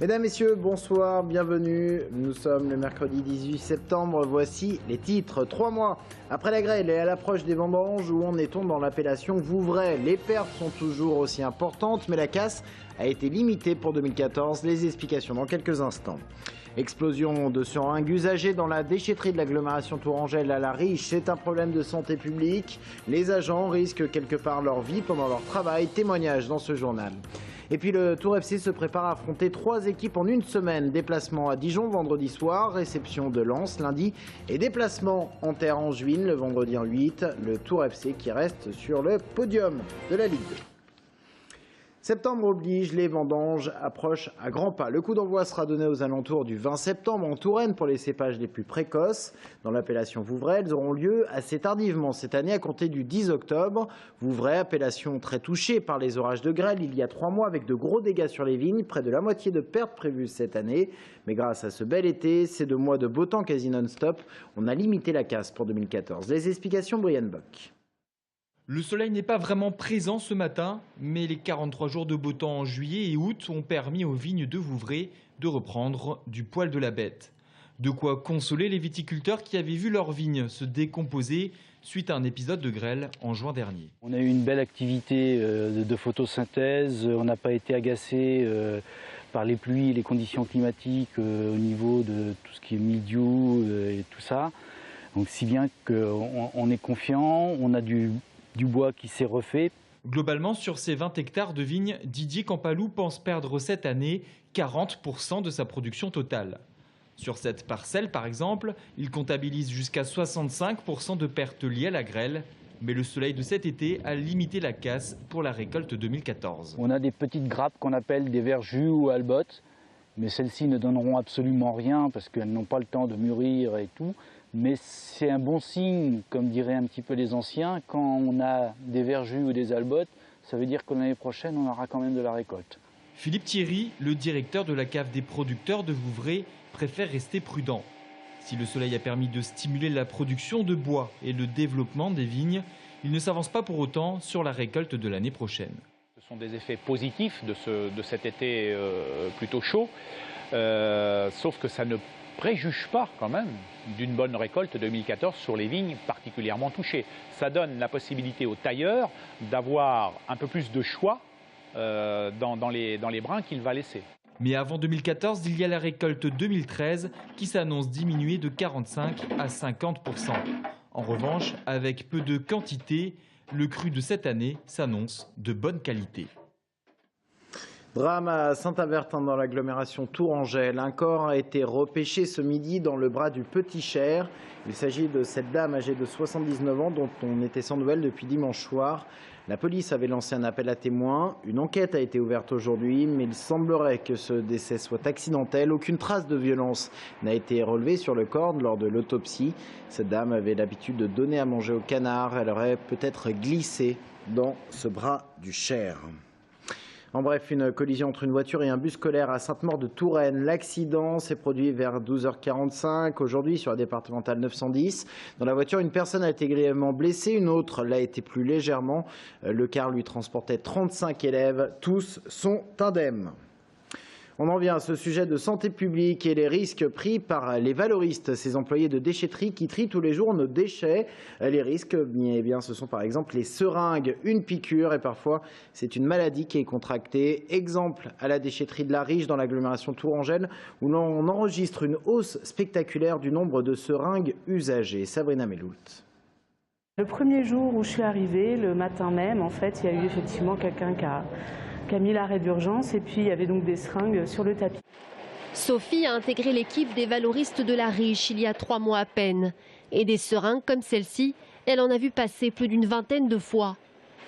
Mesdames, Messieurs, bonsoir, bienvenue. Nous sommes le mercredi 18 septembre. Voici les titres. 3 mois après la grêle et à l'approche des vendanges, où en est-on dans l'appellation Vouvray? Les pertes sont toujours aussi importantes, mais la casse a été limitée pour 2014. Les explications dans quelques instants. Explosion de seringues usagées dans la déchetterie de l'agglomération Tourangelle à La Riche. C'est un problème de santé publique. Les agents risquent quelque part leur vie pendant leur travail. Témoignage dans ce journal. Et puis le Tour FC se prépare à affronter 3 équipes en une semaine. Déplacement à Dijon vendredi soir, réception de Lens lundi et déplacement en terre angevine le vendredi en 8. Le Tour FC qui reste sur le podium de la Ligue 2. Septembre oblige, les vendanges approchent à grands pas. Le coup d'envoi sera donné aux alentours du 20 septembre en Touraine pour les cépages les plus précoces. Dans l'appellation Vouvray, elles auront lieu assez tardivement cette année à compter du 10 octobre. Vouvray, appellation très touchée par les orages de grêle il y a 3 mois avec de gros dégâts sur les vignes, près de la moitié de pertes prévues cette année. Mais grâce à ce bel été, ces 2 mois de beau temps quasi non-stop, on a limité la casse pour 2014. Les explications, Brian Bock. Le soleil n'est pas vraiment présent ce matin, mais les 43 jours de beau temps en juillet et août ont permis aux vignes de Vouvray de reprendre du poil de la bête. De quoi consoler les viticulteurs qui avaient vu leurs vignes se décomposer suite à un épisode de grêle en juin dernier. On a eu une belle activité de photosynthèse, on n'a pas été agacé par les pluies et les conditions climatiques au niveau de tout ce qui est mildiou et tout ça. Donc si bien qu'on est confiant, on a du bois qui s'est refait. Globalement, sur ces 20 hectares de vignes, Didier Campalou pense perdre cette année 40% de sa production totale. Sur cette parcelle, par exemple, il comptabilise jusqu'à 65% de pertes liées à la grêle. Mais le soleil de cet été a limité la casse pour la récolte 2014. On a des petites grappes qu'on appelle des verjus ou albottes, mais celles-ci ne donneront absolument rien parce qu'elles n'ont pas le temps de mûrir et tout. Mais c'est un bon signe, comme diraient un petit peu les anciens, quand on a des verjus ou des albottes, ça veut dire que l'année prochaine, on aura quand même de la récolte. Philippe Thierry, le directeur de la cave des producteurs de Vouvray, préfère rester prudent. Si le soleil a permis de stimuler la production de bois et le développement des vignes, il ne s'avance pas pour autant sur la récolte de l'année prochaine. Ce sont des effets positifs de cet été plutôt chaud, sauf que ça ne préjuge pas quand même d'une bonne récolte 2014 sur les vignes particulièrement touchées. Ça donne la possibilité aux tailleurs d'avoir un peu plus de choix dans les brins qu'il va laisser. Mais avant 2014, il y a la récolte 2013 qui s'annonce diminuer de 45 à 50%. En revanche, avec peu de quantité, le cru de cette année s'annonce de bonne qualité. Drame à Saint-Avertin dans l'agglomération Tourangelle. Un corps a été repêché ce midi dans le bras du Petit Cher. Il s'agit de cette dame âgée de 79 ans dont on était sans nouvelles depuis dimanche soir. La police avait lancé un appel à témoins. Une enquête a été ouverte aujourd'hui, mais il semblerait que ce décès soit accidentel. Aucune trace de violence n'a été relevée sur le corps lors de l'autopsie. Cette dame avait l'habitude de donner à manger aux canards. Elle aurait peut-être glissé dans ce bras du Cher. En bref, une collision entre une voiture et un bus scolaire à Sainte-Maure-de-Touraine. L'accident s'est produit vers 12h45 aujourd'hui sur la départementale 910. Dans la voiture, une personne a été grièvement blessée, une autre l'a été plus légèrement. Le car lui transportait 35 élèves, tous sont indemnes. On en vient à ce sujet de santé publique et les risques pris par les valoristes, ces employés de déchetterie qui trient tous les jours nos déchets. Les risques, eh bien, ce sont par exemple les seringues, une piqûre et parfois c'est une maladie qui est contractée. Exemple à la déchetterie de La Riche dans l'agglomération Tourangelle où l'on enregistre une hausse spectaculaire du nombre de seringues usagées. Sabrina Meloult. Le premier jour où je suis arrivée, le matin même, en fait, il y a eu effectivement quelqu'un qui a mis l'arrêt d'urgence et puis il y avait donc des seringues sur le tapis. Sophie a intégré l'équipe des valoristes de La Riche il y a 3 mois à peine. Et des seringues comme celle-ci, elle en a vu passer plus d'une vingtaine de fois.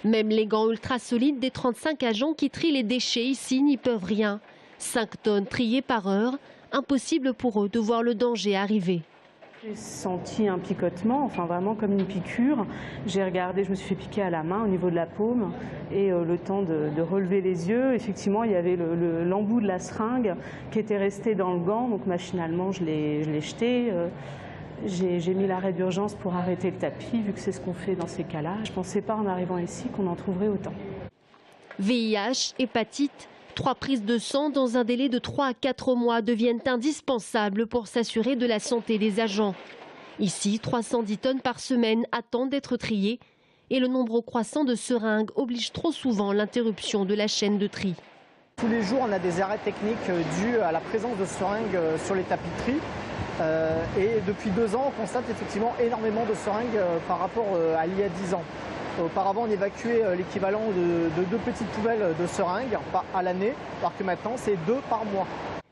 Même les gants ultra solides des 35 agents qui trient les déchets ici n'y peuvent rien. 5 tonnes triées par heure, impossible pour eux de voir le danger arriver. J'ai senti un picotement, enfin vraiment comme une piqûre. J'ai regardé, je me suis fait piquer à la main au niveau de la paume et le temps de relever les yeux, effectivement il y avait l'embout de la seringue qui était resté dans le gant, donc machinalement je l'ai jeté. J'ai mis l'arrêt d'urgence pour arrêter le tapis, vu que c'est ce qu'on fait dans ces cas-là. Je ne pensais pas en arrivant ici qu'on en trouverait autant. VIH, hépatite, 3 prises de sang dans un délai de 3 à 4 mois deviennent indispensables pour s'assurer de la santé des agents. Ici, 310 tonnes par semaine attendent d'être triées et le nombre croissant de seringues oblige trop souvent l'interruption de la chaîne de tri. Tous les jours, on a des arrêts techniques dus à la présence de seringues sur les tapis de tri. Et depuis 2 ans, on constate effectivement énormément de seringues par rapport à il y a 10 ans. Auparavant, on évacuait l'équivalent de 2 petites poubelles de seringues à l'année, alors que maintenant, c'est 2 par mois.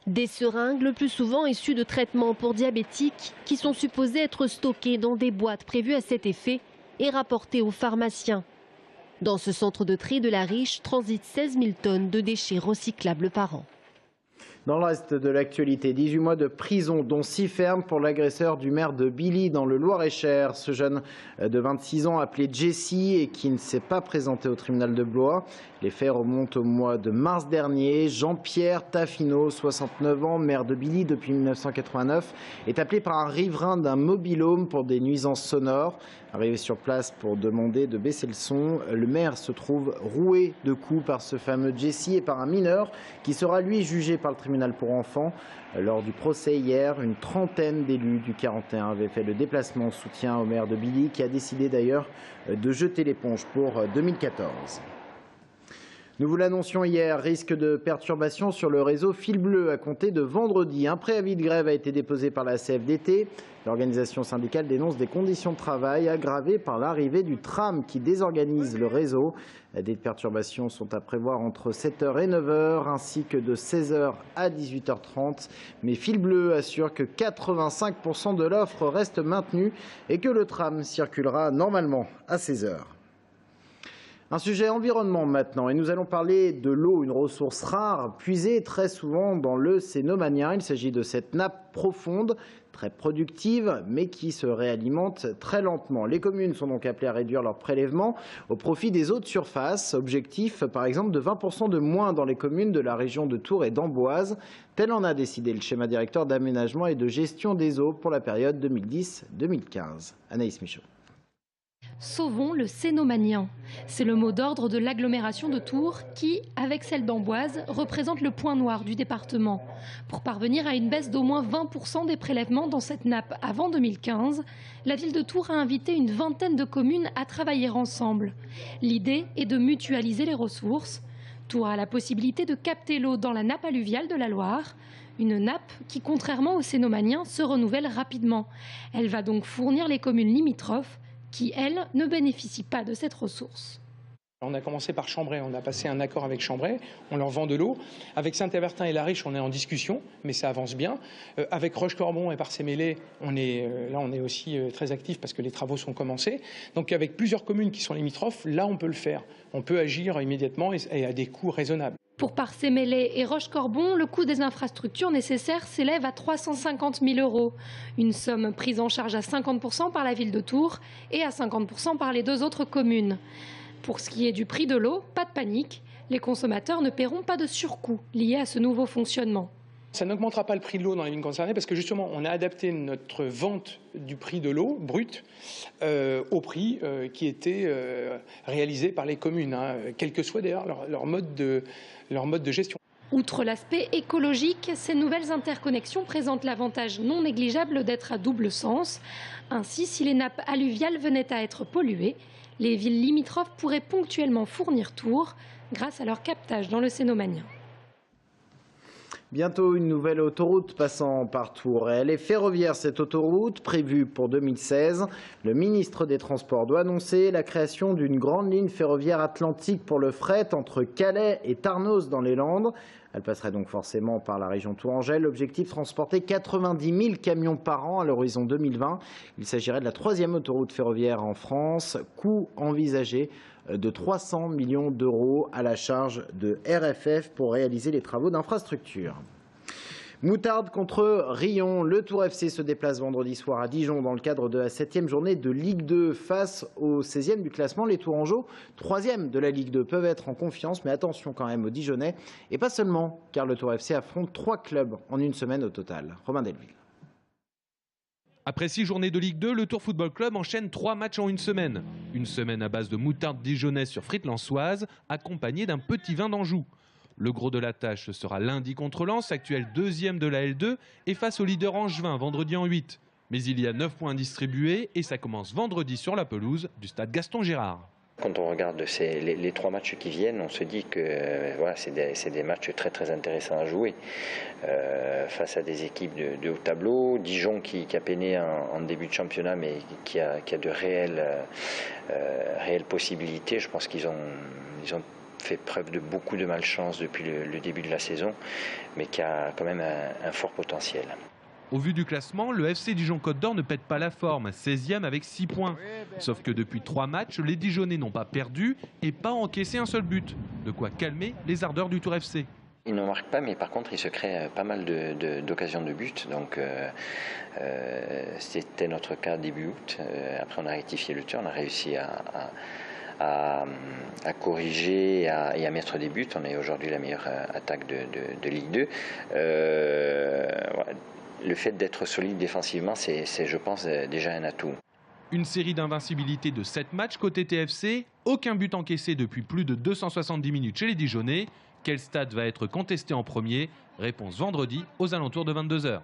Des seringues, le plus souvent issues de traitements pour diabétiques, qui sont supposées être stockées dans des boîtes prévues à cet effet et rapportées aux pharmaciens. Dans ce centre de tri de la Riche transitent 16 000 tonnes de déchets recyclables par an. Dans le reste de l'actualité, 18 mois de prison, dont 6 fermes pour l'agresseur du maire de Billy dans le Loir-et-Cher. Ce jeune de 26 ans appelé Jesse et qui ne s'est pas présenté au tribunal de Blois. Les faits remontent au mois de mars dernier. Jean-Pierre Taffino, 69 ans, maire de Billy depuis 1989, est appelé par un riverain d'un mobil-home pour des nuisances sonores. Arrivé sur place pour demander de baisser le son, le maire se trouve roué de coups par ce fameux Jesse et par un mineur qui sera lui jugé par le tribunal pour enfants. Lors du procès hier, une trentaine d'élus du 41 avaient fait le déplacement en soutien au maire de Billy qui a décidé d'ailleurs de jeter l'éponge pour 2014. Nous vous l'annoncions hier, risque de perturbation sur le réseau Fil Bleu à compter de vendredi. Un préavis de grève a été déposé par la CFDT. L'organisation syndicale dénonce des conditions de travail aggravées par l'arrivée du tram qui désorganise le réseau. Des perturbations sont à prévoir entre 7h et 9h ainsi que de 16h à 18h30. Mais Fil Bleu assure que 85% de l'offre reste maintenue et que le tram circulera normalement à 16h. Un sujet environnement maintenant, et nous allons parler de l'eau, une ressource rare, puisée très souvent dans le Cénomanien. Il s'agit de cette nappe profonde, très productive, mais qui se réalimente très lentement. Les communes sont donc appelées à réduire leurs prélèvements au profit des eaux de surface. Objectif, par exemple, de 20% de moins dans les communes de la région de Tours et d'Amboise. Tel en a décidé le schéma directeur d'aménagement et de gestion des eaux pour la période 2010-2015. Anaïs Michaud. Sauvons le Cénomanien. C'est le mot d'ordre de l'agglomération de Tours qui, avec celle d'Amboise, représente le point noir du département. Pour parvenir à une baisse d'au moins 20% des prélèvements dans cette nappe avant 2015, la ville de Tours a invité une vingtaine de communes à travailler ensemble. L'idée est de mutualiser les ressources. Tours a la possibilité de capter l'eau dans la nappe alluviale de la Loire. Une nappe qui, contrairement au Cénomanien, se renouvelle rapidement. Elle va donc fournir les communes limitrophes qui, elles, ne bénéficient pas de cette ressource. On a commencé par Chambray, on a passé un accord avec Chambray, on leur vend de l'eau. Avec Saint-Avertin et La Riche, on est en discussion, mais ça avance bien. Avec Roche-Corbon et Parcé-Mêlé, on est aussi très actif parce que les travaux sont commencés. Donc avec plusieurs communes qui sont limitrophes, là on peut le faire. On peut agir immédiatement et à des coûts raisonnables. Pour Parcé-Mêlé et Roche-Corbon, le coût des infrastructures nécessaires s'élève à 350 000 €. Une somme prise en charge à 50% par la ville de Tours et à 50% par les 2 autres communes. Pour ce qui est du prix de l'eau, pas de panique, les consommateurs ne paieront pas de surcoût lié à ce nouveau fonctionnement. Ça n'augmentera pas le prix de l'eau dans les villes concernées parce que justement on a adapté notre vente du prix de l'eau brut au prix qui était réalisé par les communes, quel que soit d'ailleurs leur mode de gestion. Outre l'aspect écologique, ces nouvelles interconnexions présentent l'avantage non négligeable d'être à double sens. Ainsi, si les nappes alluviales venaient à être polluées, les villes limitrophes pourraient ponctuellement fournir Tours grâce à leur captage dans le Cénomanien. Bientôt une nouvelle autoroute passant par Tours. Elle est ferroviaire, cette autoroute, prévue pour 2016. Le ministre des Transports doit annoncer la création d'une grande ligne ferroviaire atlantique pour le fret entre Calais et Tarnos dans les Landes. Elle passerait donc forcément par la région Tourangelle. L'objectif, transporter 90 000 camions par an à l'horizon 2020. Il s'agirait de la 3e autoroute ferroviaire en France. Coût envisagé de 300 millions d'euros à la charge de RFF pour réaliser les travaux d'infrastructure. Moutarde contre Rion, le Tour FC se déplace vendredi soir à Dijon dans le cadre de la 7e journée de Ligue 2 face au 16e du classement. Les Tourangeaux, 3e de la Ligue 2, peuvent être en confiance, mais attention quand même aux Dijonnais. Et pas seulement, car le Tour FC affronte 3 clubs en une semaine au total. Romain Delville. Après 6 journées de Ligue 2, le Tour Football Club enchaîne 3 matchs en une semaine. Une semaine à base de moutarde dijonnaise sur frites lensoises, accompagnée d'un petit vin d'Anjou. Le gros de la tâche ce sera lundi contre Lens, actuel 2e de la L2, et face au leader angevin vendredi en 8. Mais il y a 9 points distribués et ça commence vendredi sur la pelouse du stade Gaston Gérard. Quand on regarde les 3 matchs qui viennent, on se dit que voilà, c'est des matchs très intéressants à jouer. Face à des équipes de haut tableau, Dijon qui a peiné en début de championnat mais qui a de réelles possibilités. Je pense qu'ils ont fait preuve de beaucoup de malchance depuis le début de la saison, mais qui a quand même un fort potentiel. Au vu du classement, le FC Dijon-Côte d'Or ne pète pas la forme, 16e avec 6 points. Sauf que depuis 3 matchs, les Dijonnais n'ont pas perdu et pas encaissé un seul but. De quoi calmer les ardeurs du Tour FC. Ils ne marquent pas, mais par contre, ils se créent pas mal d'occasions de but. Donc, c'était notre cas début août. Après, on a rectifié le tir, on a réussi à corriger et à mettre des buts. On est aujourd'hui la meilleure attaque de Ligue 2. Voilà. Le fait d'être solide défensivement, c'est, je pense, déjà un atout. Une série d'invincibilité de 7 matchs côté TFC, aucun but encaissé depuis plus de 270 minutes chez les Dijonnais. Quel stade va être contesté en premier? Réponse vendredi aux alentours de 22 h.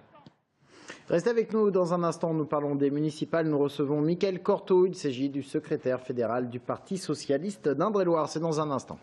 Restez avec nous dans un instant, nous parlons des municipales. Nous recevons Michael Cortot, il s'agit du secrétaire fédéral du Parti socialiste d'Indre-et-Loire. C'est dans un instant.